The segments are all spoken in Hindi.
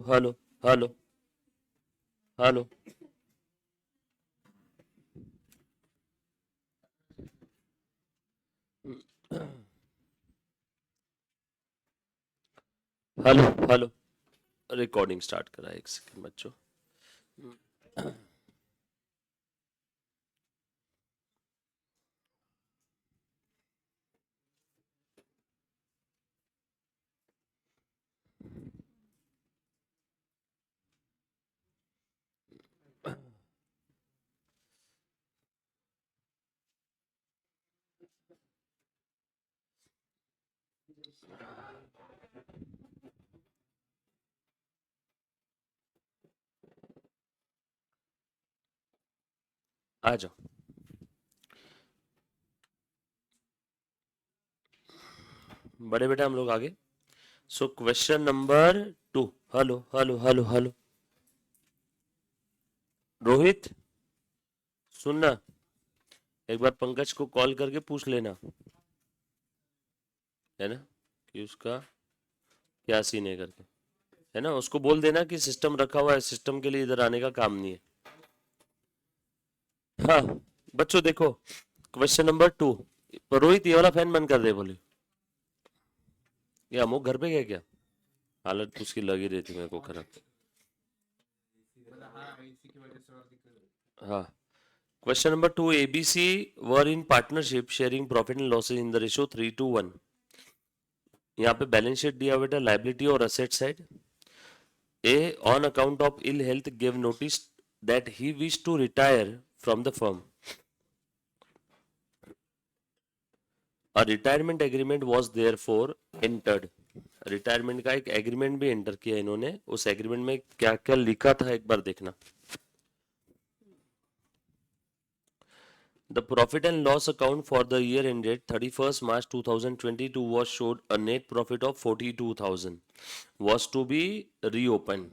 Hello hello hello. Hello hello. Recording start करा, एक सेकंड बच्चों। आ जाओ। बड़े बेटा हम लोग आगे। So question number 2। Hello hello hello hello. Rohit, सुनना, एक बार पंकज को कॉल करके पूछ लेना, है ना, कि उसका क्या सीन है करके। है ना, उसको बोल देना कि सिस्टम रखा हुआ है, सिस्टम के लिए इधर आने का काम नहीं है। हाँ बच्चों देखो, क्वेश्चन नंबर 2। रोहित ये वाला फैन बंद कर दे बोले। ये अमुक घर पे गया क्या? हालत तो उसकी लगी रहती मेरे को खराब। हाँ। Question number 2, ABC were in partnership sharing profit and losses in the ratio 3:1। यहाँ पे बैलेंस शीट दिया बेटा, लाइबिलिटी और asset side. A on account of ill health give notice that he wish to retire from the firm. A retirement agreement was there for entered. Retirement का एक एग्रीमेंट भी एंटर किया इन्होंने। उस एग्रीमेंट में क्या क्या लिखा था एक बार देखना। The profit and loss account for the year ended 31st March 2022 was showed a net profit of 42,000 was to be reopened.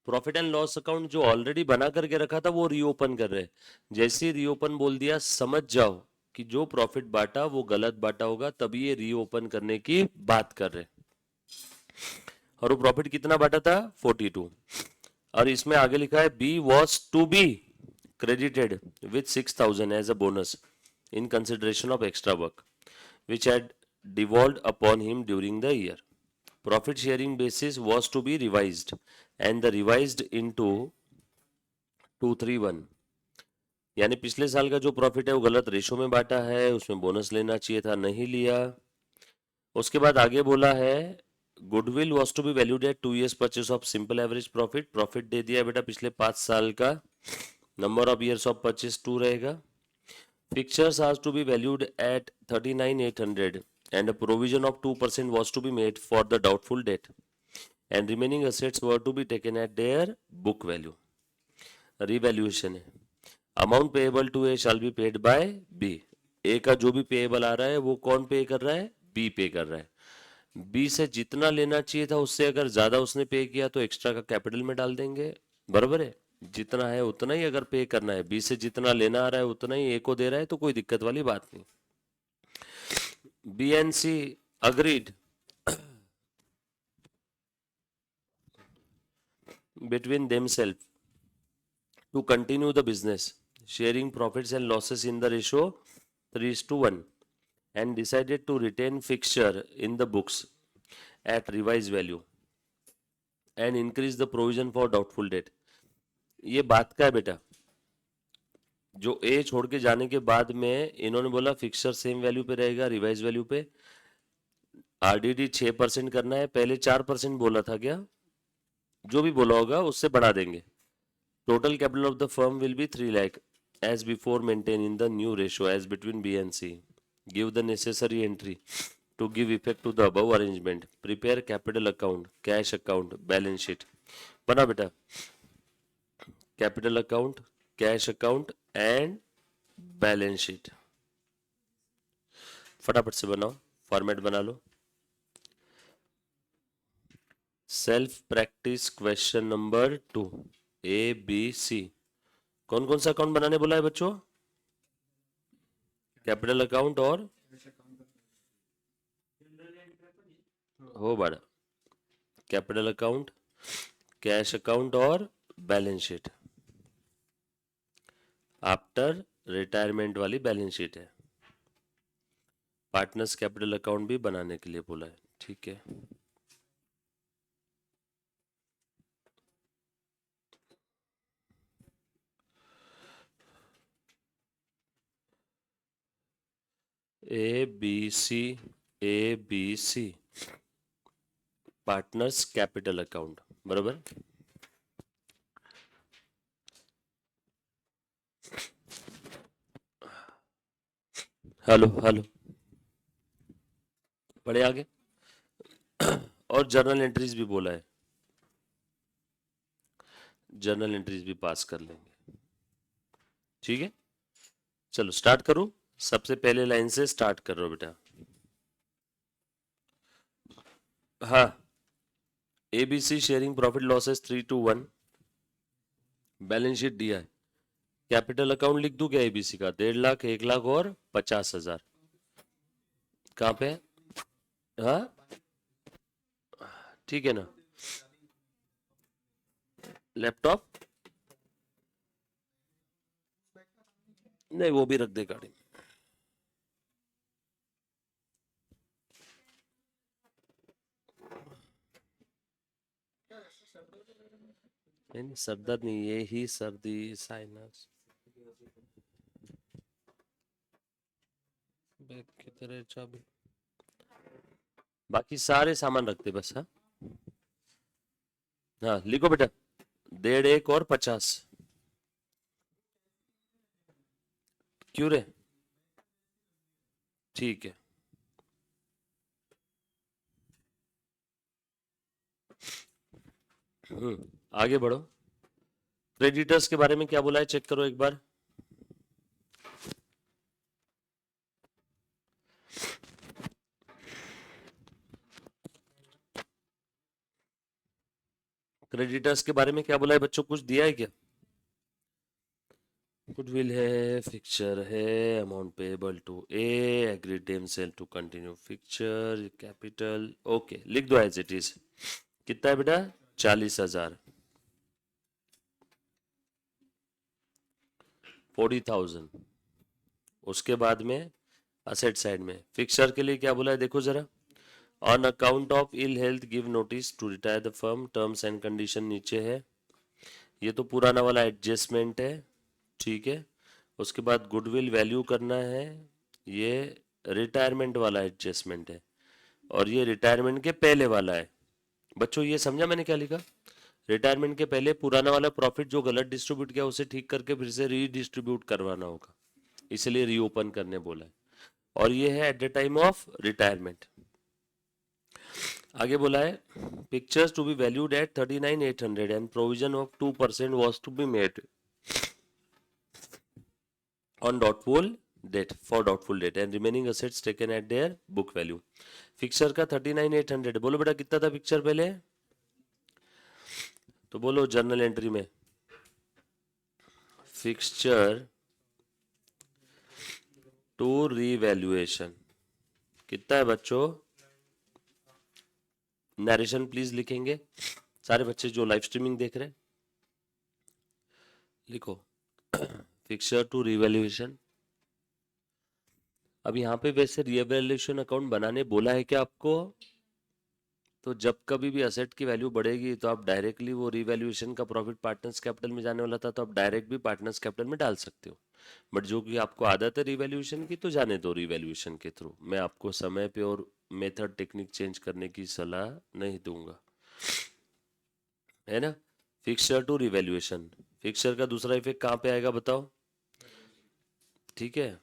Profit and loss account जो ऑलरेडी बना करके रखा था वो रीओपन कर रहे हैं। जैसे ही रीओपन बोल दिया समझ जाओ कि जो प्रॉफिट बांटा वो गलत बांटा होगा, तभी ये रीओपन करने की बात कर रहे हैं। और वो प्रॉफिट कितना बांटा था? 42। और इसमें आगे लिखा है B was to be credited with 6,000 as a bonus in consideration of extra work which had devolved upon him during the year. Profit sharing basis was to be revised and the revised into 231। यानी पिछले साल का जो प्रॉफिट है वो गलत रेशो में बांटा है, उसमें बोनस लेना चाहिए था, नहीं लिया। उसके बाद आगे बोला है goodwill was to be valued at 2 years purchase of simple average profit. Profit दे दिया बेटा पिछले 5 साल का, number of years of purchase 2 रहेगा। Fixtures are to be valued at 39,800 and a provision of 2% was to be made for the doubtful debt and remaining assets were to be taken at their book value. Revaluation है, amount payable to A shall be paid by B. A का जो भी पेएबल आ रहा है वो कौन पे कर रहा है? बी पे कर रहा है। बी से जितना लेना चाहिए था उससे अगर ज्यादा उसने पे किया तो एक्स्ट्रा का कैपिटल में डाल देंगे, बराबर है। जितना है उतना ही अगर पे करना है, बी से जितना लेना आ रहा है उतना ही ए को दे रहा है, तो कोई दिक्कत वाली बात नहीं। B and C agreed between themselves to continue the business, sharing profits and losses in the ratio 3:1, and decided to retain fixture in the books at revised value and increase the provision for doubtful debt। ये बात का है बेटा, जो ए छोड़ के जाने के बाद में इन्होंने बोला फिक्सर सेम वैल्यू पे रहेगा, रिवाइज वैल्यू पे। आरडीडी 6% करना है, पहले 4% बोला था क्या? जो भी बोला होगा उससे बढ़ा देंगे। Total capital of the firm will be 3 lakh as before maintained in the new ratio as between B and C. Give the necessary entry to give effect to the above arrangement. Prepare capital account, cash account, balance sheet। बना बेटा, capital account, cash account and balance sheet. फटाफट से बनाओ, फॉर्मेट बना लो। Self practice question number 2, A B C. कौन कौन सा अकाउंट बनाने बोला है बच्चों? कैपिटल अकाउंट और हो बड़ा कैपिटल अकाउंट, कैश अकाउंट और बैलेंस शीट। आफ्टर रिटायरमेंट वाली बैलेंस शीट है। पार्टनर्स कैपिटल अकाउंट भी बनाने के लिए बोला है, ठीक है। A B C partners capital account, बराबर। हेलो हेलो, पढ़े आगे। और जर्नल एंट्रीज भी बोला है, जर्नल एंट्रीज भी पास कर लेंगे, ठीक है। चलो स्टार्ट करो, सबसे पहले लाइन से स्टार्ट कर रहा हूं बेटा। हाँ, ABC sharing profit losses 3-1, balance sheet दिया है। कैपिटल अकाउंट लिख दूं क्या एबीसी का? 1.5 लाख, 1 लाख और 50,000। कहाँ पे? हाँ, ठीक है ना। लैपटॉप नहीं, वो भी रख दे गाड़ी में। नहीं, सर दर्द नहीं, ये ही सर्दी, साइनस बैग की तरह चाबी, बाकी सारे सामान रखते बस। हाँ हाँ, लिखो बेटा, 1.5, 1 और 50। क्यों रे? ठीक है। आगे बढ़ो। क्रेडिटर्स के बारे में क्या बोला है, चेक करो एक बार। क्रेडिटर्स के बारे में क्या बोला है बच्चों, कुछ दिया है क्या? गुडविल है, फिक्चर है, amount payable to A, agreed themselves to continue fixture, capital. Okay, लिख दो एज इट इज। कितना है बेटा? 40,000, 40,000। उसके बाद में असेट साइड में फिक्चर के लिए क्या बोला है, देखो जरा। On account of ill health give notice to retire the firm, terms and condition नीचे है। ये तो पुराना वाला एडजस्टमेंट है, ठीक है। उसके बाद गुडविल वैल्यू करना है, ये रिटायरमेंट वाला एडजस्टमेंट है, और ये रिटायरमेंट के पहले वाला है। बच्चों ये समझा मैंने क्या लिखा? रिटायरमेंट के पहले पुराना वाला प्रॉफिट जो गलत डिस्ट्रीब्यूट किया उसे ठीक करके फिर से रीडिस्ट्रीब्यूट करवाना होगा, इसलिए रीओपन करने बोला है। और ये है at the time of retirement. आगे बोला है pictures to be valued at 39,800 and provision of 2% was to be made on doubtful date and remaining assets taken at their book value। Fixer का 39,800, बोलो बेटा कितना था पिक्चर पहले? तो बोलो जर्नल एंट्री में फिक्सचर टू रीवैल्यूएशन कितना है बच्चों? नरेशन प्लीज लिखेंगे सारे बच्चे जो लाइव स्ट्रीमिंग देख रहे हैं, लिखो फिक्सचर टू रीवैल्यूएशन। अब यहाँ पे वैसे रीवैल्यूएशन अकाउंट बनाने बोला है क्या आपको? तो जब कभी भी असेट की वैल्यू बढ़ेगी तो आप डायरेक्टली वो रीवैल्यूएशन का प्रॉफिट पार्टनर्स कैपिटल में जाने वाला था, तो आप डायरेक्ट भी पार्टनर्स कैपिटल में डाल सकते हो। बट जो कि आपको आदत है रीवैल्यूएशन की, तो जाने दो रीवैल्यूएशन के थ्रू। मैं आपको समय पे और मेथड टेक्निक चेंज करने की सलाह नहीं दूंगा, है ना। फिक्सचर टू रिवैल्यूएशन, फिक्सचर का दूसरा इफेक्ट कहाँ पे आएगा बताओ? ठीक है,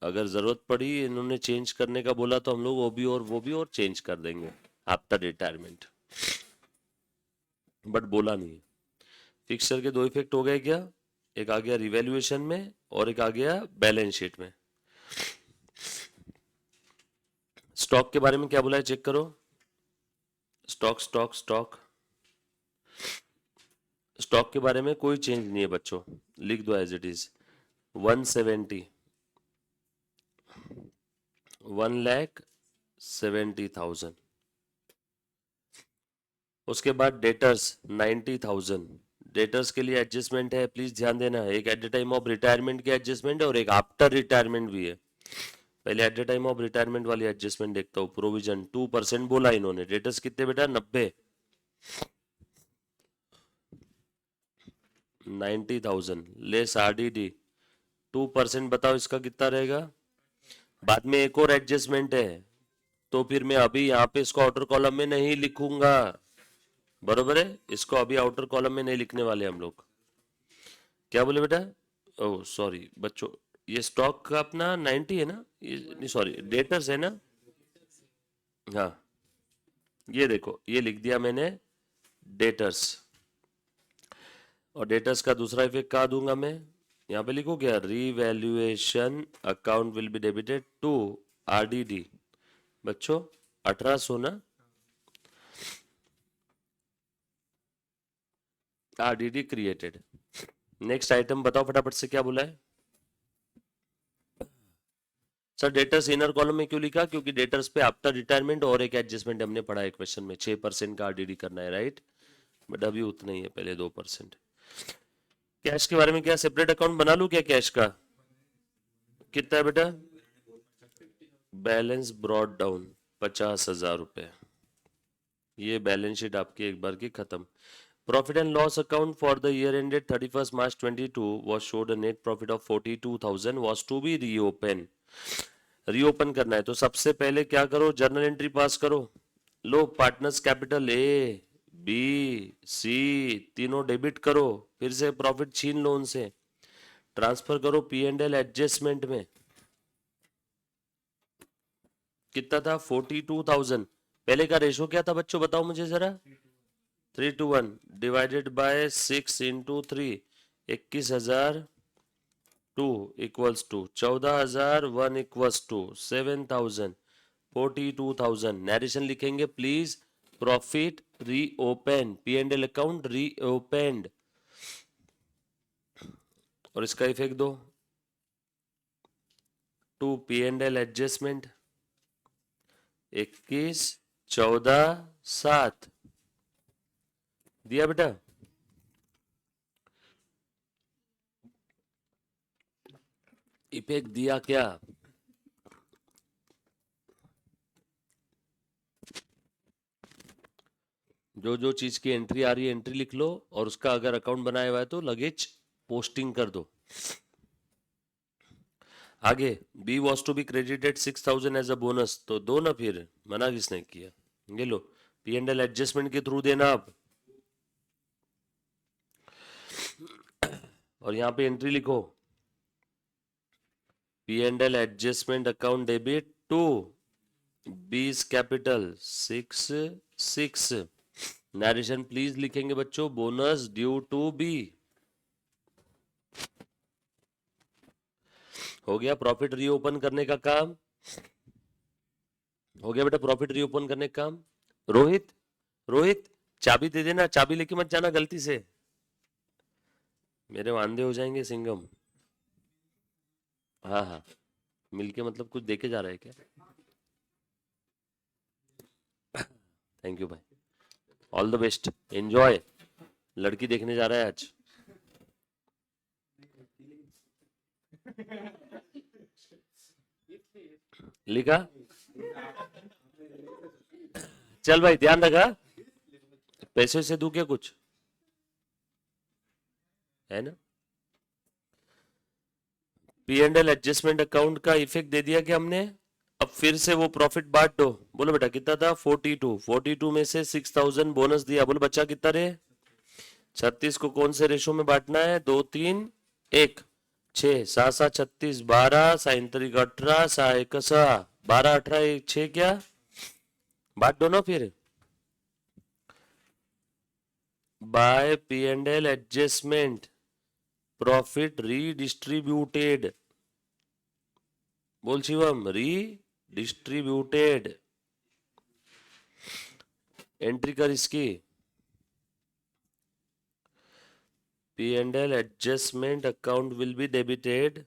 अगर जरूरत पड़ी इन्होंने चेंज करने का बोला तो हम लोग वो भी और चेंज कर देंगे आफ्टर रिटायरमेंट, बट बोला नहीं है। फिक्सचर के दो इफेक्ट हो गए क्या? एक आ गया रिवैल्यूएशन में और एक आ गया बैलेंस शीट में। स्टॉक के बारे में क्या बोला है चेक करो। स्टॉक स्टॉक स्टॉक स्टॉक के बारे में कोई चेंज नहीं है बच्चों, लिख दो एज इट इज। 170, 1,70,000। उसके बाद डेटर्स 90,000, डेटर्स के लिए एडजस्टमेंट है, प्लीज ध्यान देना। एक eight the time of retirement की एडजस्टमेंट है और एक आफ्टर रिटायरमेंट भी है। पहले eight the time of retirement वाली एडजस्टमेंट देखता हूँ। प्रोविजन 2% बोला इन्होंने। डेटर्स कितने बेटा? 90, 90,000 लेस RDD 2%। बताओ इसका कितना रहेगा? बाद में एक और एडजस्टमेंट है, तो फिर मैं अभी यहाँ पे इसको आउटर कॉलम में नहीं लिखूंगा, बरोबर है? इसको अभी आउटर कॉलम में नहीं लिखने वाले हम लोग। क्या बोले बेटा? ओह सॉरी बच्चों, ये स्टॉक का अपना 90 है ना, ये नहीं सॉरी डेटर्स है ना। हाँ ये देखो, ये लिख दिया मैंने डेटर्स। और डेटर्स का दूसरा इफेक्ट कहाँ दूंगा मैं? यहाँ पे लिखो क्या? Revaluation account will be debited to RDD। बच्चों 1800 ना, RDD क्रिएटेड। नेक्स्ट आइटम बताओ फटाफट से, क्या बोला है सर? डेटर्स इनर कॉलम में क्यों लिखा? क्योंकि डेटर्स पे आफ्टर रिटायरमेंट और एक एडजस्टमेंट हमने पढ़ा है क्वेश्चन में, 6% का RDD करना है, राइट? बट अभी उतना ही है, पहले 2%। कैश के बारे में क्या, सेपरेट अकाउंट बना लूं क्या कैश का? कितना है बेटा? बैलेंस ब्रॉड डाउन 50,000 रुपए। ये बैलेंस शीट आपकी एक बार की खत्म। Profit and loss account for the year ended 31 March 22 was showed a net profit of 42,000 was to be reopen। Reopen करना है तो सबसे पहले क्या करो? जर्नल एंट्री पास करो। लो partners capital A B C तीनों डेबिट करो, फिर से प्रॉफिट छीन लो उनसे, ट्रांसफर करो P&L एडजस्टमेंट में। कितना था? 42,000। पहले का रेशो क्या था बच्चों, बताओ मुझे जरा। 3:1 divided by 6 into 3, 21,000 2 equals to 14,000 1 equals to 7,000 42,000। Narration लिखेंगे please. Profit reopen, P&L account reopened, और इसका इफेक्ट दो टू P&L एडजस्टमेंट 21 14 7 दिया बेटा। इफेक्ट दिया क्या? जो जो चीज की एंट्री आ रही है एंट्री लिख लो, और उसका अगर अकाउंट बनाया हुआ है तो लगेज पोस्टिंग कर दो। आगे B was to be credited 6,000 as a bonus, तो दो ना, फिर मना किसने किया? ये लो P&L एडजस्टमेंट के थ्रू देना आप। और यहाँ पे एंट्री लिखो P&L adjustment account debit to B's capital 6 narration please लिखेंगे बच्चों, बोनस ड्यू टू बी। हो गया प्रॉफिट रीओपन करने का काम। हो गया बेटा प्रॉफिट रीओपन करने का काम। रोहित, रोहित चाबी दे देना, चाबी लेके मत जाना गलती से, मेरे वांदे हो जाएंगे सिंगम। हाँ हाँ, मिलके मतलब कुछ देके जा रहा है क्या? थैंक यू भाई, ऑल द बेस्ट, एंजॉय। लड़की देखने जा रहा है आज। लिखा? चल भाई ध्यान रखा, पैसे से दूं क्या कुछ, है ना? P&L एडजस्टमेंट अकाउंट का इफेक्ट दे दिया कि हमने। अब फिर से वो प्रॉफिट बांट दो। बोलो बेटा कितना था? 42 में से 6,000 बोनस दिया, बोलो बच्चा कितना रहे? 36 को कौन से रेशो में बांटना है? 2 3 1 6 7 7 36 12 37 18 6 12 18 6 क्या बांट दो ना फिर। Bye P&L adjustment profit redistributed, बोल शिवम, रीडिस्ट्रीब्यूटेड। एंट्री कर इसकी, P&L adjustment account will be debited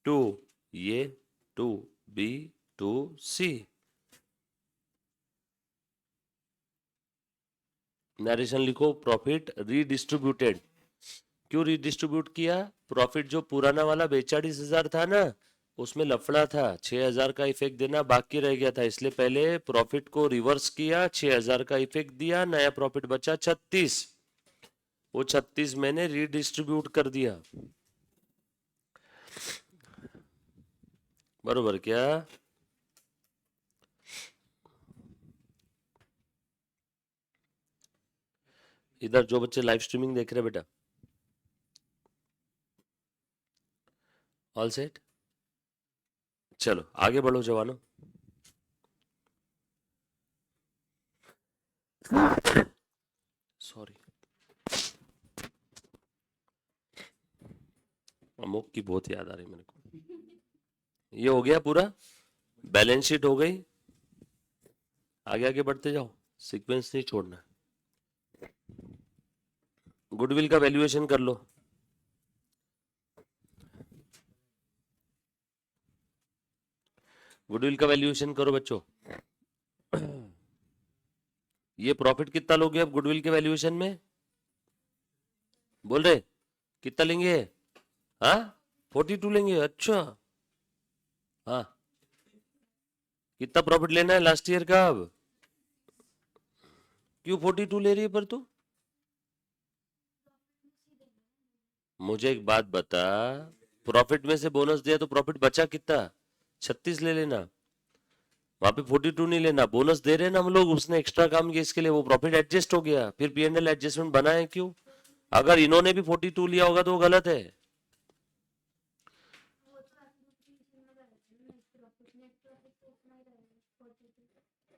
to ये to B to C। Narration लिखो, प्रॉफिट रीडिस्ट्रीब्यूटेड। क्यों रीडिस्ट्रीब्यूट किया? प्रॉफिट जो पुराना वाला 42,000 था ना, उसमें लफड़ा था, 6,000 का इफेक्ट देना बाकी रह गया था, इसलिए पहले प्रॉफिट को रिवर्स किया, 6,000 का इफेक्ट दिया, नया प्रॉफिट बचा 36। वो 36 मैंने रीडिस्ट्रीब्यूट कर दिया। बरोबर क्या? इधर जो बच्चे लाइव स्ट्रीमिंग देख रहे हैं बेटा, ऑल सेट? चलो आगे बढ़ो जवानों। सॉरी, अमोक की बहुत याद आ रही मेरे को। ये हो गया पूरा, बैलेंस शीट हो गई। आगे आगे बढ़ते जाओ, सीक्वेंस नहीं छोड़ना। गुडविल का वैल्यूएशन कर लो। गुडविल का वैल्यूएशन करो बच्चों। ये प्रॉफिट कितना लोगे अब गुडविल के वैल्यूएशन में? बोल रहे कितना लेंगे? हाँ 42 लेंगे। अच्छा हाँ, कितना प्रॉफिट लेना है लास्ट ईयर का अब? क्यों 42 ले रही है पर तू? मुझे एक बात बता, प्रॉफिट में से बोनस दिया तो प्रॉफिट बचा कितना? 36 ले लेना, वहां पे 42 नहीं लेना। बोनस दे रहे हैं ना हम लोग, उसने एक्स्ट्रा काम किया इसके लिए, वो प्रॉफिट एडजस्ट हो गया, फिर P&L एडजस्टमेंट बना है क्यों? अगर इन्होंने भी 42 लिया होगा तो वो गलत है।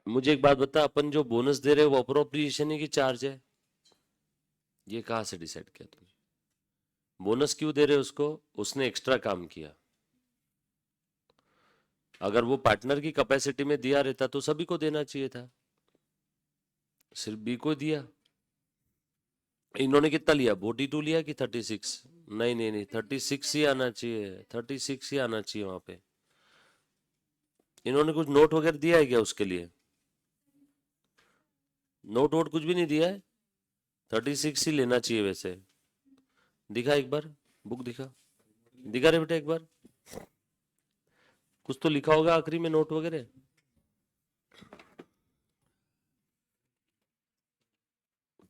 मुझे एक बात बता, अपन जो बोनस दे रहे हैं वो अप्रोप्रिएशन है कि चार्ज है? ये कहाँ से डिसाइड किया तुमने? बोनस क्यों दे रहे हो उसको? उसने एक्स्ट्रा काम किया। अगर वो पार्टनर की कैपेसिटी में दिया रहता तो सभी को देना चाहिए था, सिर्फ बी को दिया। इन्होंने कितना लिया? 42 लिया कि 36? नहीं नहीं नहीं, 36 ही आना चाहिए, 36 ही आना चाहिए वहां पे। इन्होंने कुछ नोट वगैरह दिया है क्या उसके लिए? नोट वोट कुछ भी नहीं दिया है, 36 ही लेना चाहिए वैसे। दिखा एक बार, बुक दिखा, दिखा रहे बेटा एक बार, कुछ तो लिखा होगा आखिरी में नोट वगैरह।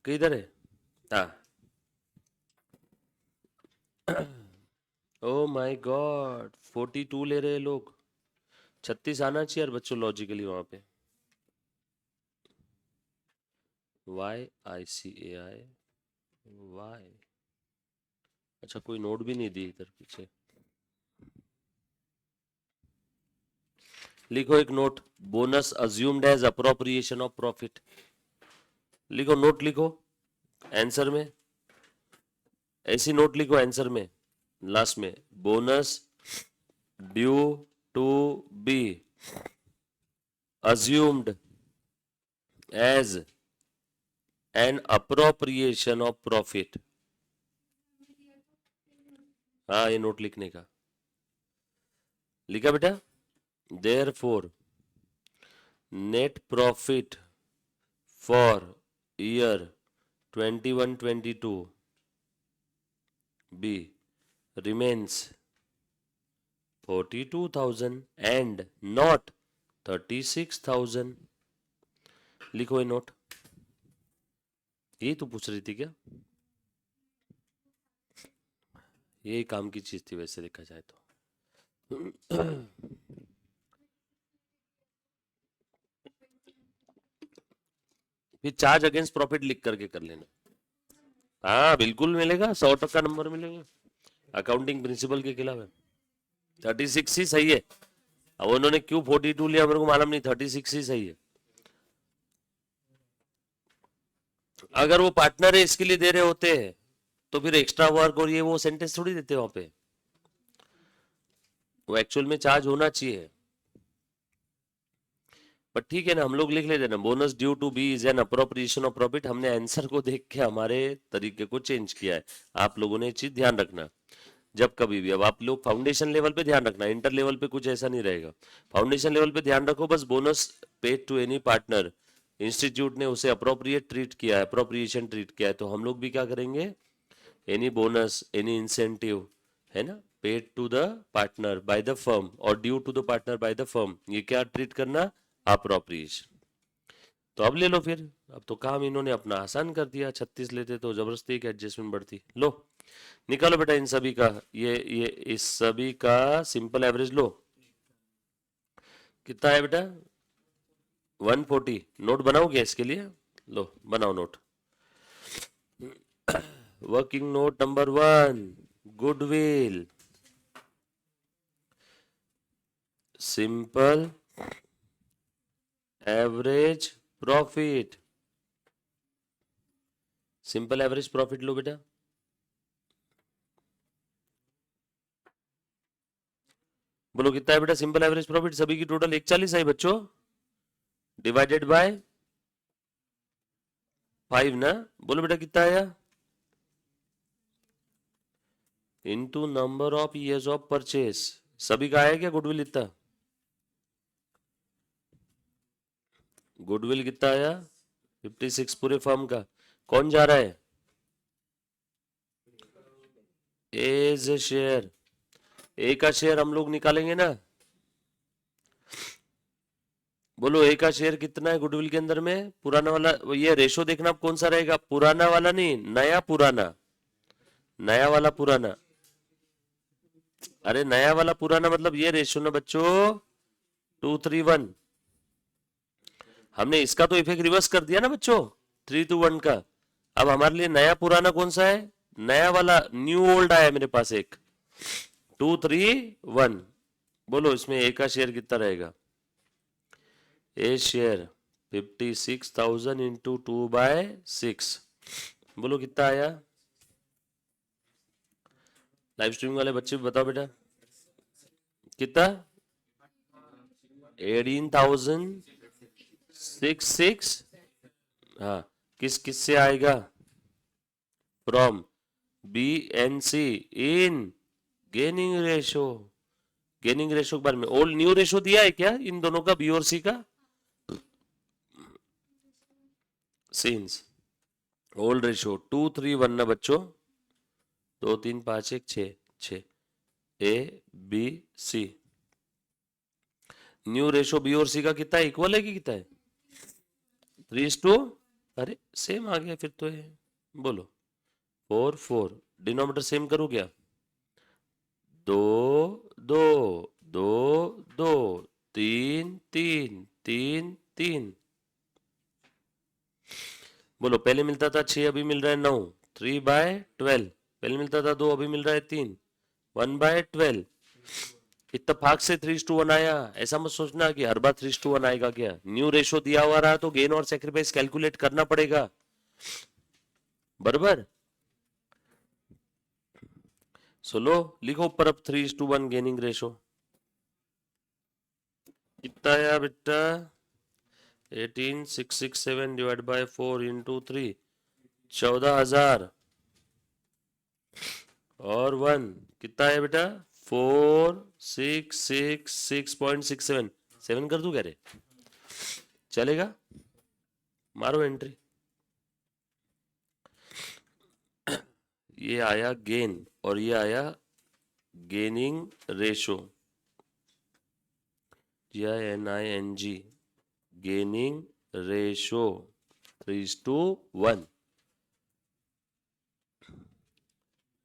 किधर है? हाँ। ओ माय गॉड, 42 ले रहे हैं लोग, 36 आना चाहिए यार बच्चों लॉजिकली वहां पे। YICAI Y. अच्छा कोई नोट भी नहीं दी इधर पीछे। लिखो एक note, bonus assumed as appropriation of profit. लिखो नोट, लिखो आंसर में, ऐसी नोट लिखो आंसर में लास्ट में, bonus due to be assumed as an appropriation of profit। हाँ ये नोट लिखने का, लिखा बेटा? therefore net profit for year 21-22 B remains 42,000 and not 36,000। लिखो ये नोट। यही तो पूछ रही थी क्या? यही काम की चीज थी वैसे देखा जाए तो। फिर चार्ज अगेंस्ट प्रॉफिट लिख करके कर लेना। हाँ बिल्कुल मिलेगा, 100% नंबर मिलेगा, अकाउंटिंग प्रिंसिपल के खिलाफ है। 36 ही सही है। अब उन्होंने क्यों 42 लिया मेरे को मालूम नहीं, 36 ही सही है। अगर वो पार्टनर है इसके लिए दे रहे होते हैं तो फिर एक्स्ट्रा वर्क और ये वो सेंटेंस थोड़ी देते वहां पे, वो एक्चुअल में चार्ज होना चाहिए। पर ठीक है ना, हम लोग लिख लेते ना, bonus due to be is an appropriation of profit. हमने आंसर को देख के हमारे तरीके को चेंज किया है। आप लोगों ने ये चीज ध्यान रखना जब कभी भी। अब आप लोग फाउंडेशन लेवल पे ध्यान रखना, इंटर लेवल पे कुछ ऐसा नहीं रहेगा। फाउंडेशन लेवल पे ध्यान रखो बस, bonus paid to any partner institute ने उसे अप्रोप्रिएट ट्रीट किया है, अप्रोप्रिएशन ट्रीट किया है, तो हम लोग भी क्या करेंगे, एनी बोनस एनी इंसेंटिव है ना, paid to the partner by the firm और due to the partner by the firm, ये क्या ट्रीट करना, अप्रोप्रिएशन। तो अब ले लो फिर, अब तो काम इन्होंने अपना आसान कर दिया, 36 लेते तो जबरदस्ती एक एडजस्टमेंट बढ़ती। लो निकालो बेटा इन सभी का, ये इस सभी का सिंपल एवरेज लो, कितना है बेटा, 140। नोट बनाओगे इसके लिए, लो बनाओ note. Working note number 1, goodwill, simple average profit, simple average profit लो बेटा, बोलो कितना है बेटा सिंपल एवरेज प्रॉफिट, सभी की टोटल 140 है बच्चों, डिवाइडेड बाय 5 ना, बोलो बेटा कितना आया, into number of years of purchase, सभी का आया क्या गुडविल इतना, गुडविल कितना आया 56 पूरे फर्म का, कौन जा रहा है, एज शेयर, ए का शेयर हम लोग निकालेंगे ना, बोलो ए का शेयर कितना है गुडविल के अंदर में, पुराना वाला, ये रेशो देखना आप कौन सा रहेगा, पुराना वाला नहीं, नया पुराना, नया वाला पुराना, अरे नया वाला पुराना मतलब ये रेशो ना बच्चों, 2:3:1, हमने इसका तो इफेक्ट रिवर्स कर दिया ना बच्चों, 3:1 का। अब हमारे लिए नया पुराना कौन सा है, नया वाला, न्यू ओल्ड आया मेरे पास एक, 2:3:1, बोलो इसमें ए का शेयर कितना रहेगा, ए शेयर 56,000 इंटू 2/6, बोलो कितना आया, लाइव स्ट्रीमिंग वाले बच्चे भी बताओ बेटा कितना, 18,066, हाँ, किस किस से आएगा, from B and C in gaining ratio, gaining ratio के बारे में ओल्ड न्यू रेशो दिया है क्या इन दोनों का, बी और सी का, सिंस ओल्ड रेशो 2:3:1 ना बच्चों, 2 3 5 1 6 6, A B C, new ratio B और सी का कितना है, इक्वल है कि कितना है, 3:, अरे सेम आ गया फिर तो है, बोलो 4 4, डिनोमिनेटर सेम करो क्या, 2 2 2 2, 3 3 3 3, बोलो पहले मिलता था 6, अभी मिल रहा है 9, 3/12, पहले मिलता था 2, अभी मिल रहा है 3, 1/12, इत्तेफाक से 3:1 आया, ऐसा मत सोचना कि हर बार 3:1 आएगा, क्या न्यू रेशो दिया हुआ रहा तो गेन और सेक्रीफाइस कैलकुलेट करना पड़ेगा, बराबर। लो लिखो ऊपर अब 3:1 गेनिंग रेशो, कितना आया बेटा, 18,667 डिवाइड बाय 4 इंटू 3, 14,000 और 1, कितना है बेटा, 4,666.67, 7 कर दूं क्या रे, चलेगा, मारो एंट्री, ये आया गेन और ये आया gaining ratio, GINING, gaining ratio 3:1,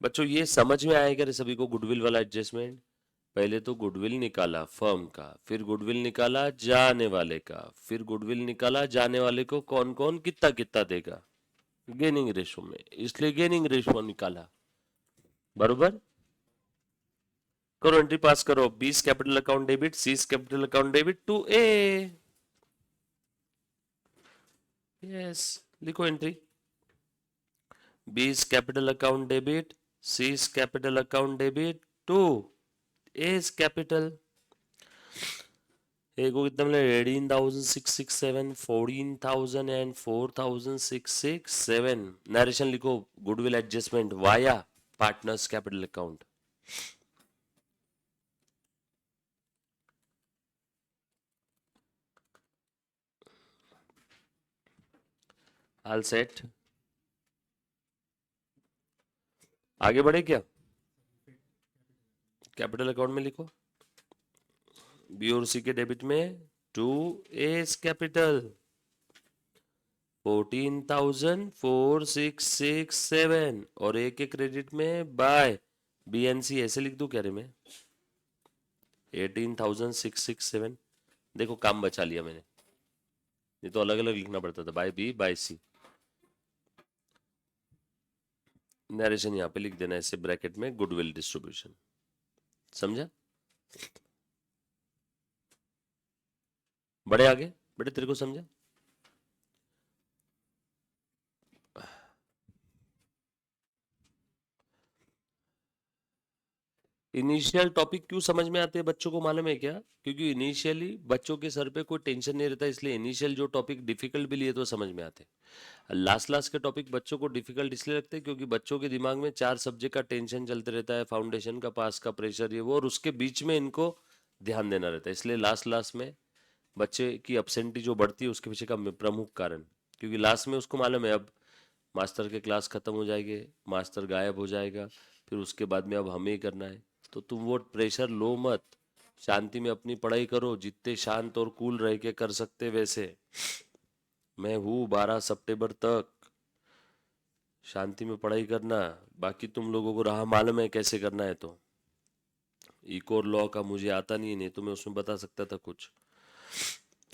बच्चों ये समझ में आएगा रे सभी को, गुडविल वाला एडजस्टमेंट, पहले तो गुडविल निकाला फर्म का, फिर गुडविल निकाला जाने वाले का, फिर गुडविल निकाला जाने वाले को कौन कौन कितना कितना देगा गेनिंग रेशो में, इसलिए गेनिंग रेशो निकाला, बरोबर। करो एंट्री पास करो, B's capital account debit, C's capital account debit to A, yes, लिखो entry, B's capital account debit, C's capital account debit to A's capital, A को कितना मिला, 18,667, 14,000 एंड 4,667, नरेशन लिखो, goodwill adjustment via partners capital account, all set. आगे बढ़े क्या? कैपिटल अकाउंट में लिखो, बी और सी के डेबिट में 2 कैपिटल 14,4667 और ए के क्रेडिट में बाय बी एन सी, ऐसे लिख दूं क्या रे मैं? 18,667। देखो काम बचा लिया मैंने, ये तो अलग अलग लिखना पड़ता था, बाय बी बाय सी। नरेशन यहाँ पे लिख देना ऐसे ब्रैकेट में, गुडविल डिस्ट्रीब्यूशन। समझा? बड़े आगे बेटे, तेरे को समझा? इनिशियल टॉपिक क्यों समझ में आते हैं बच्चों को मालूम है क्या? क्योंकि इनिशियली बच्चों के सर पे कोई टेंशन नहीं रहता, इसलिए इनिशियल जो टॉपिक डिफिकल्ट भी लिए तो समझ में आते हैं। लास्ट लास्ट के टॉपिक बच्चों को डिफिकल्ट इसलिए लगते हैं क्योंकि बच्चों के दिमाग में 4 सब्जेक्ट का टेंशन चलते रहता है, फाउंडेशन का, पास का, प्रेशर, ये वो, और उसके बीच में इनको ध्यान देना रहता है, इसलिए लास्ट लास्ट में बच्चे की अपसेंटी जो बढ़ती है उसके पीछे का प्रमुख कारण, क्योंकि लास्ट में उसको मालूम है अब मास्टर के क्लास खत्म हो जाएंगे, मास्टर गायब हो जाएगा, फिर उसके बाद में अब हमें ही करना है। तो तुम वो प्रेशर लो मत, शांति में अपनी पढ़ाई करो, जितने शांत और कूल रह के कर सकते वैसे। मैं हूँ 12 सितंबर तक, शांति में पढ़ाई करना, बाकी तुम लोगों को राह मालूम है कैसे करना है। तो इकोर लॉ का मुझे आता नहीं तो मैं उसमें बता सकता था कुछ।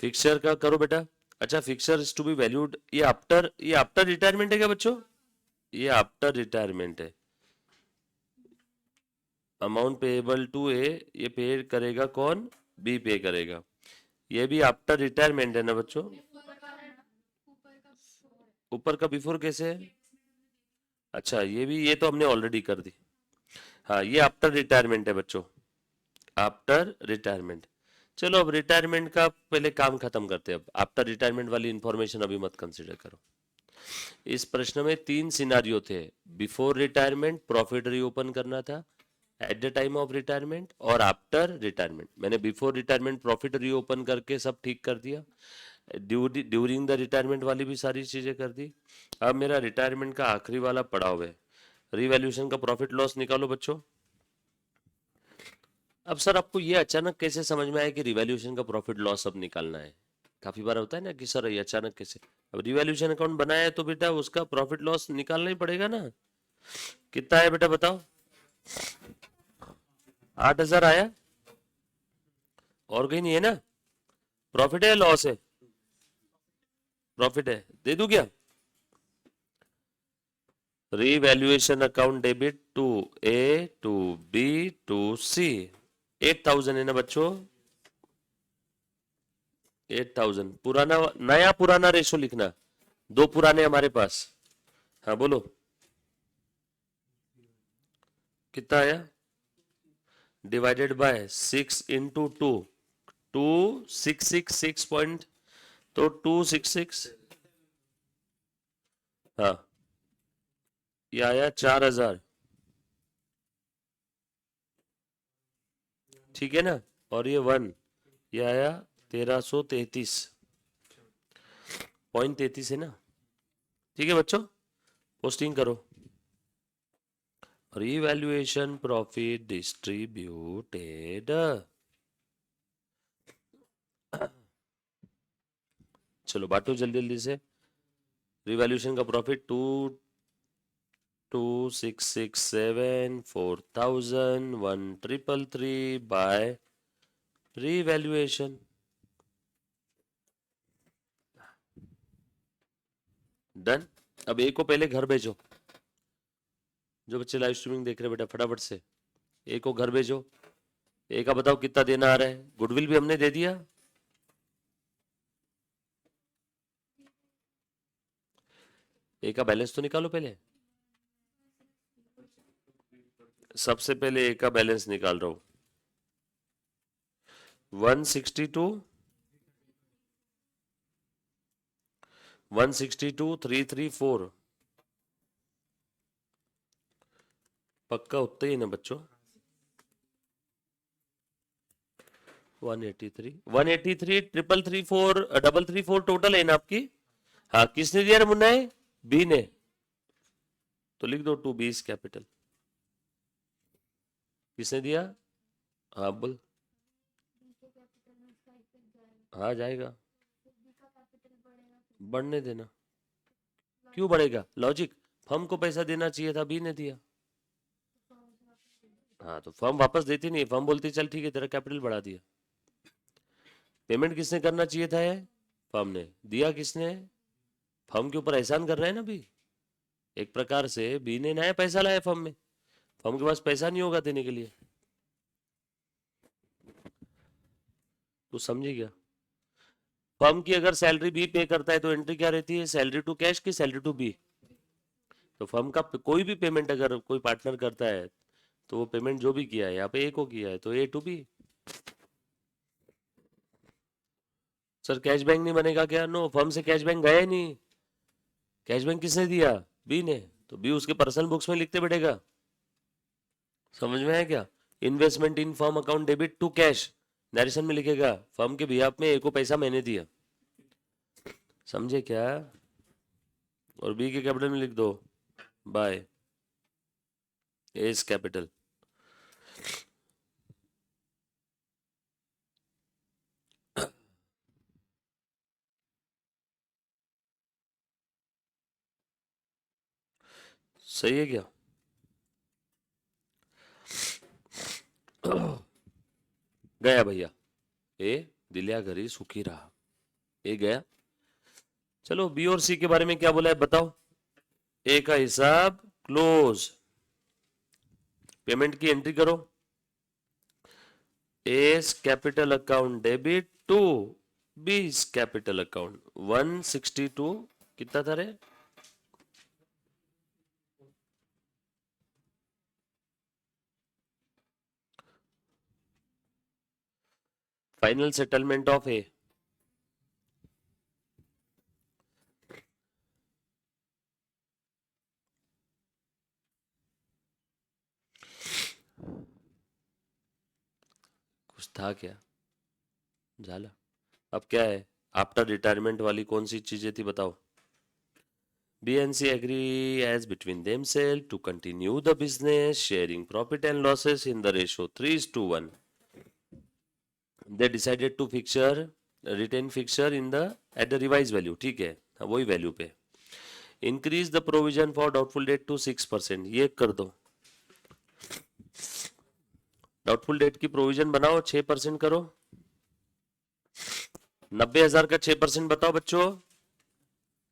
फिक्सर का करो बेटा। अच्छा, fixture is to be valued, ये आफ्टर रिटायरमेंट है क्या बच्चों? ये आफ्टर रिटायरमेंट है। अमाउंट पेएबल टू ए, ये पे करेगा कौन? बी पे करेगा। ये भी आफ्टर रिटायरमेंट है ना बच्चों? ऊपर का बिफोर कैसे है? अच्छा, ये तो हमने ऑलरेडी कर दी। हाँ, ये आफ्टर रिटायरमेंट है बच्चों, आफ्टर रिटायरमेंट। चलो अब रिटायरमेंट का पहले काम खत्म करते हैं, अब आफ्टर रिटायरमेंट वाली इंफॉर्मेशन अभी मत कंसिडर करो। इस प्रश्न में 3 सिनारियो थे, बिफोर रिटायरमेंट प्रॉफिट रीओपन करना था, eight the time of retirement और आफ्टर रिटायरमेंट। मैंने बिफोर रिटायरमेंट प्रॉफिट रीओपन करके सब ठीक कर दिया, ड्यूरिंग द रिटायरमेंट वाली भी सारी चीजें कर दी। अब मेरा रिटायरमेंट का आखिरी वाला पड़ाव है, रिवैल्यूएशन का प्रॉफिट लॉस निकालो बच्चों। अब सर आपको ये अचानक कैसे समझ में आया कि रिवैल्यूएशन का प्रॉफिट लॉस अब निकालना है? काफी बार होता है ना कि सर ये अचानक कैसे, अब रिवैल्यूएशन अकाउंट बनाया है तो बेटा उसका प्रॉफिट लॉस निकालना ही पड़ेगा ना। कितना है बेटा बताओ? 8,000 आया, और कहीं नहीं है ना? प्रॉफिट है या लॉस है? प्रॉफिट है, दे दूं क्या? Revaluation account debit to A to B to C, 8,000 है ना बच्चों? 8,000 पुराना, नया पुराना रेशो लिखना, दो पुराने हमारे पास। हाँ बोलो, कितना आया? डिवाइडेड बाय 6 × 2, 2666 पॉइंट, तो 266। हाँ, ये आया 4,000, ठीक है ना? और ये 1, ये आया 1333.33 है ना? ठीक है बच्चों, पोस्टिंग करो। रिवैल्यूएशन प्रॉफिट डिस्ट्रीब्यूटेड, चलो बांटो जल्दी जल्दी से। रिवैल्यूएशन का प्रॉफिट 2,2,667, 4,000, 1,333 बाय रिवैल्यूएशन। डन। अब ए को पहले घर भेजो, जो बच्चे लाइव स्ट्रीमिंग देख रहे हैं बेटा फटाफट से ए को घर भेजो। ए का बताओ कितना देना आ रहा है? गुडविल भी हमने दे दिया। ए का बैलेंस तो निकालो पहले, सबसे पहले ए का बैलेंस निकाल रहा हूं। 162, 162,334, पक्का उतना ही ना बच्चों? 183, 183, 334, 334 टोटल है ना आपकी? हाँ, किसने दिया रे मुन्ना है? बी ने, तो लिख दो टू बी इज कैपिटल। किसने दिया? हाँ बोल। हाँ जाएगा, बढ़ने देना। क्यों बढ़ेगा? लॉजिक, फर्म को पैसा देना चाहिए था, बी ने दिया। हाँ तो फर्म वापस देती नहीं, फर्म बोलती चल ठीक है तेरा कैपिटल बढ़ा दिया। पेमेंट किसने करना चाहिए था? ये फर्म ने दिया। किसने? फर्म के ऊपर एहसान कर रहे हैं ना बी। एक प्रकार से बी ने नया पैसा लाया फर्म में, फर्म के पास पैसा नहीं होगा देने के लिए। तो समझे क्या? फर्म की अगर सैलरी बी पे करता है तो एंट्री क्या रहती है? सैलरी टू कैश की सैलरी टू बी। तो फर्म का कोई भी पेमेंट अगर कोई पार्टनर करता है तो वो पेमेंट जो भी किया है यहाँ पे ए को किया है तो A to B. Sir cash bank नहीं बनेगा क्या? नो, फर्म से कैश बैंक गया ही नहीं। कैश बैंक किसने दिया? बी ने। तो बी उसके पर्सनल बुक्स में लिखते बैठेगा। समझ में आया क्या? Investment in firm account debit to cash, narration में लिखेगा फर्म के बिहाफ में ए को पैसा मैंने दिया। समझे क्या? और बी के कैपिटल में लिख दो बाय एज कैपिटल। सही है क्या? गया भैया, ए दिलिया घरी सुखी रहा, ए गया। चलो बी और सी के बारे में क्या बोला है बताओ। ए का हिसाब क्लोज, पेमेंट की एंट्री करो। A's capital account debit to B's capital account 162 कितना था रे? Final settlement of A. कुछ था क्या? झाला। अब क्या है? आफ्टर रिटायरमेंट वाली कौन सी चीजें थी बताओ। B and C agree as between themselves to continue the business, sharing profit and losses in the ratio 3:1. They decided to fixture, retain fixture in the at the revised value. ठीक है, हाँ वही वैल्यू पे। Increase the provision for doubtful debt to 6%. ये कर दो। डाउटफुल डेट की प्रोविजन बनाओ 6% करो। 90,000 का 6% बताओ बच्चों।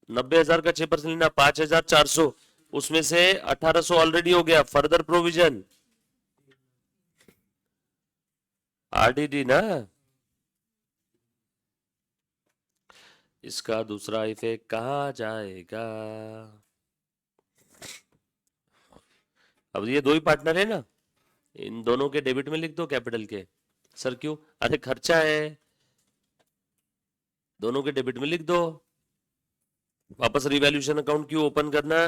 90,000 का 6% लेना 5,400, उसमें से 1,800 ऑलरेडी हो गया, फर्दर प्रोविजन आरडीडी ना। इसका दूसरा इफेक्ट कहाँ जाएगा? अब ये दो ही पार्टनर है ना, इन दोनों के डेबिट में लिख दो कैपिटल के। सर क्यों? अरे खर्चा है, दोनों के डेबिट में लिख दो। वापस रिवैल्यूएशन अकाउंट क्यों ओपन करना?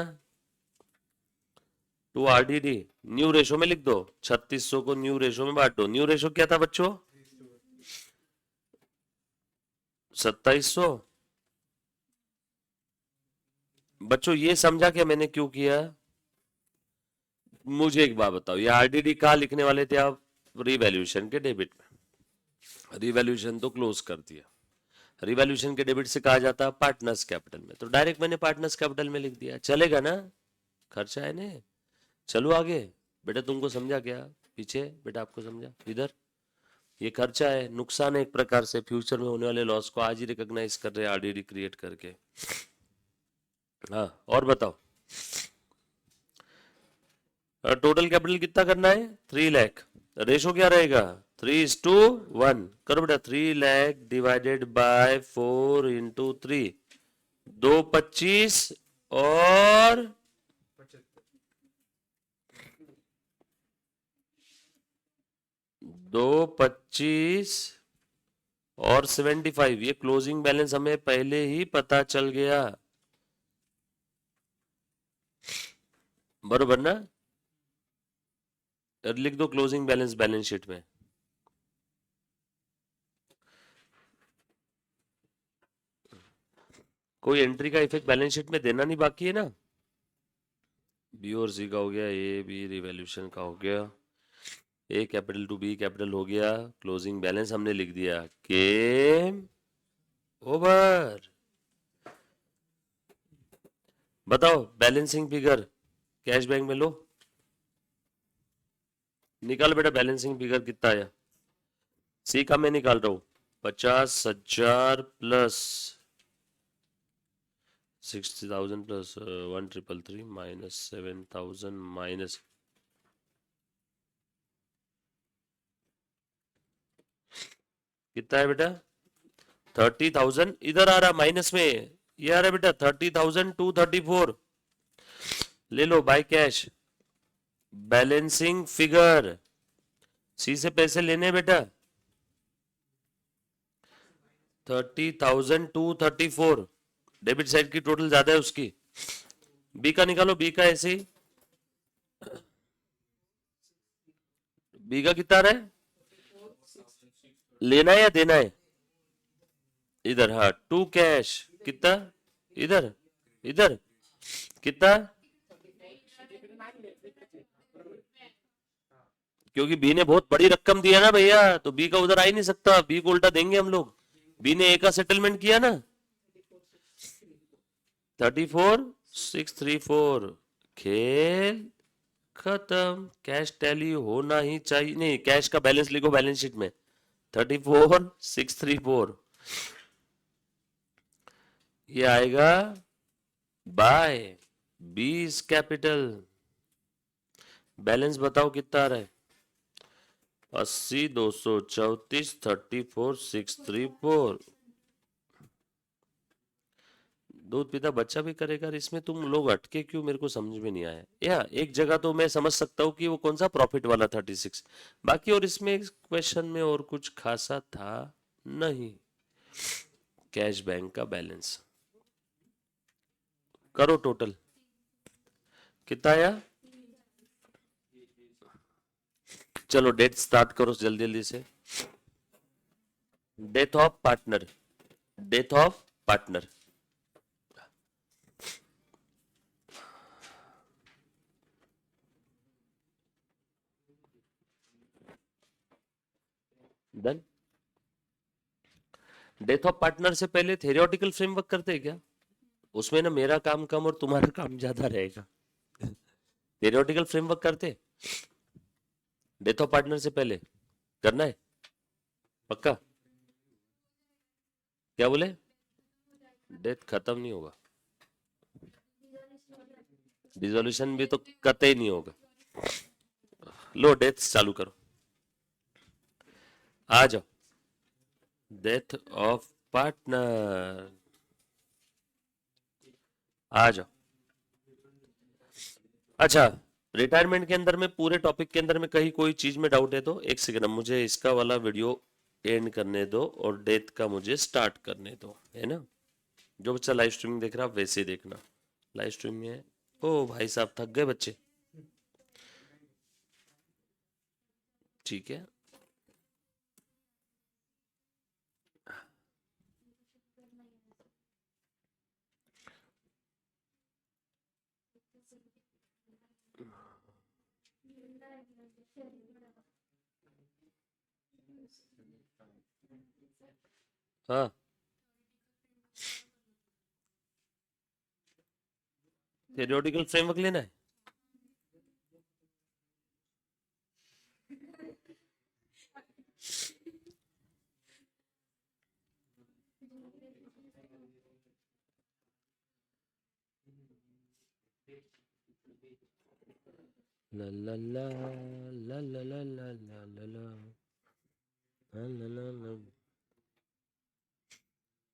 टू आरडीडी, न्यू रेशो में लिख दो। 3600 को न्यू रेशो में बांट दो। न्यू रेशो क्या था बच्चों? 2700। बच्चों ये समझा क्या मैंने क्यों किया? मुझे एक बात बताओ, ये आरडीडी कहाँ लिखने वाले थे आप? रिवैल्यूएशन के डेबिट में। रिवैल्यूएशन तो क्लोज कर दिया, रिवैल्यूएशन के डेबिट से कहा जाता पार्टनर्स कैपिटल में, तो डायरेक्ट मैंने पार्टनर्स कैपिटल में लिख दिया, चलेगा ना? खर्चा है ना। चलो आगे। बेटा तुमको समझा क्या? पीछे बेटा आपको समझा इधर। ये खर्चा है, नुकसान है एक प्रकार से, फ्यूचर में होने वाले लॉस को आज ही रिकॉग्नाइज कर रहे हैं आरडीडी क्रिएट करके। हाँ और बताओ, टोटल कैपिटल कितना करना है? 3 लाख। रेशो क्या रहेगा? 3:1। करो बेटा, 3 लाख डिवाइडेड बाय 4 इंटू 3, 225 और 225 और 75। ये क्लोजिंग बैलेंस हमें पहले ही पता चल गया, बरोबर ना? लिख दो क्लोजिंग बैलेंस बैलेंस शीट में। कोई एंट्री का इफेक्ट बैलेंस शीट में देना नहीं बाकी है ना? बी और सी का हो गया, ए बी रिवैल्यूएशन का हो गया, ए कैपिटल टू बी कैपिटल हो गया, क्लोजिंग बैलेंस हमने लिख दिया, गेम ओवर। बताओ बैलेंसिंग फिगर कैश बैंक में लो, निकाल बेटा बैलेंसिंग फिगर कितना आया। सी का मैं निकाल रहा हूं, 50,000 प्लस 60,000 प्लस 1,333 माइनस 7,000 माइनस कितना है बेटा 30,000, इधर आ रहा माइनस में, ये आ रहा बेटा 30,234, ले लो बाय कैश। बैलेंसिंग फिगर सी से पैसे लेने बेटा 30,234, डेबिट साइड की टोटल ज्यादा है उसकी। बी का निकालो, बी का ऐसे ही, बी का कितना रहा है, लेना है या देना है, इधर हाँ टू कैश कितना, इधर इधर कितना, क्योंकि बी ने बहुत बड़ी रकम दिया ना भैया, तो बी का उधर आ ही नहीं सकता, बी को उल्टा देंगे हम लोग। बी ने ए का सेटलमेंट किया ना 34,634, खेल खत्म, कैश टैली होना ही चाहिए, नहीं कैश का बैलेंस लिखो बैलेंस शीट में 34,634, ये आएगा बाय बीस कैपिटल। बैलेंस बताओ कितना आ रहा है, 80,234 34,634, दूध पीता बच्चा भी करेगा, इसमें तुम लोग अटके क्यों, मेरे को समझ में नहीं आया। या एक जगह तो मैं समझ सकता हूँ कि वो कौन सा प्रॉफिट वाला 36, बाकी और इसमें क्वेश्चन में और कुछ खासा था नहीं। कैश बैंक का बैलेंस करो टोटल कितना आया, चलो डेट स्टार्ट करो जल्दी जल्दी से। Death of partner, death of partner, done. Death of partner से पहले थेरियोटिकल फ्रेमवर्क करते हैं क्या, उसमें ना मेरा काम कम और तुम्हारा काम ज्यादा रहेगा। थेरियोटिकल फ्रेमवर्क करते डेथ ऑफ पार्टनर से पहले, करना है पक्का, क्या बोले, डेथ खत्म नहीं होगा, डिसोल्यूशन भी तो कतई नहीं होगा। लो डेथ चालू करो, आ जाओ, डेथ ऑफ पार्टनर आ जाओ। अच्छा, रिटायरमेंट के अंदर में पूरे टॉपिक के अंदर में कहीं कोई चीज में डाउट है तो एक सेकंड, मुझे इसका वाला वीडियो एंड करने दो और डेथ का मुझे स्टार्ट करने दो, है ना। जो बच्चा लाइव स्ट्रीमिंग देख रहा वैसे ही देखना, लाइव स्ट्रीम में है। ओ भाई साहब थक गए बच्चे, ठीक है। हाँ थ्योरेटिकल फ्रेमवर्क लेना है, ला ला ला ला ला ला ला ला ला ला ला ला ला,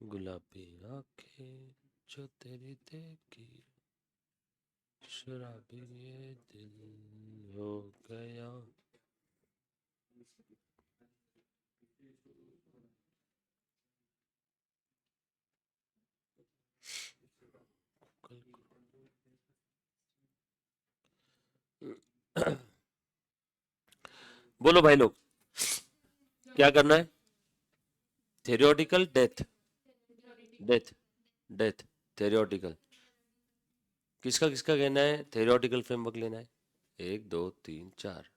गुलाबी आंखें जो तेरी देखी, शराबी ये दिल हो गया। बोलो भाई लोग क्या करना है, थेरियोटिकल डेथ, डेथ डेथ थेरियोटिकल, किसका किसका कहना है थेरियोटिकल फ्रेमवर्क लेना है? 1 2 3 4।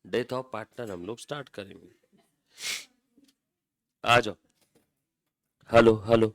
डेथ ऑफ पार्टनर हम लोग स्टार्ट करेंगे। आ जाओ। Hello hello.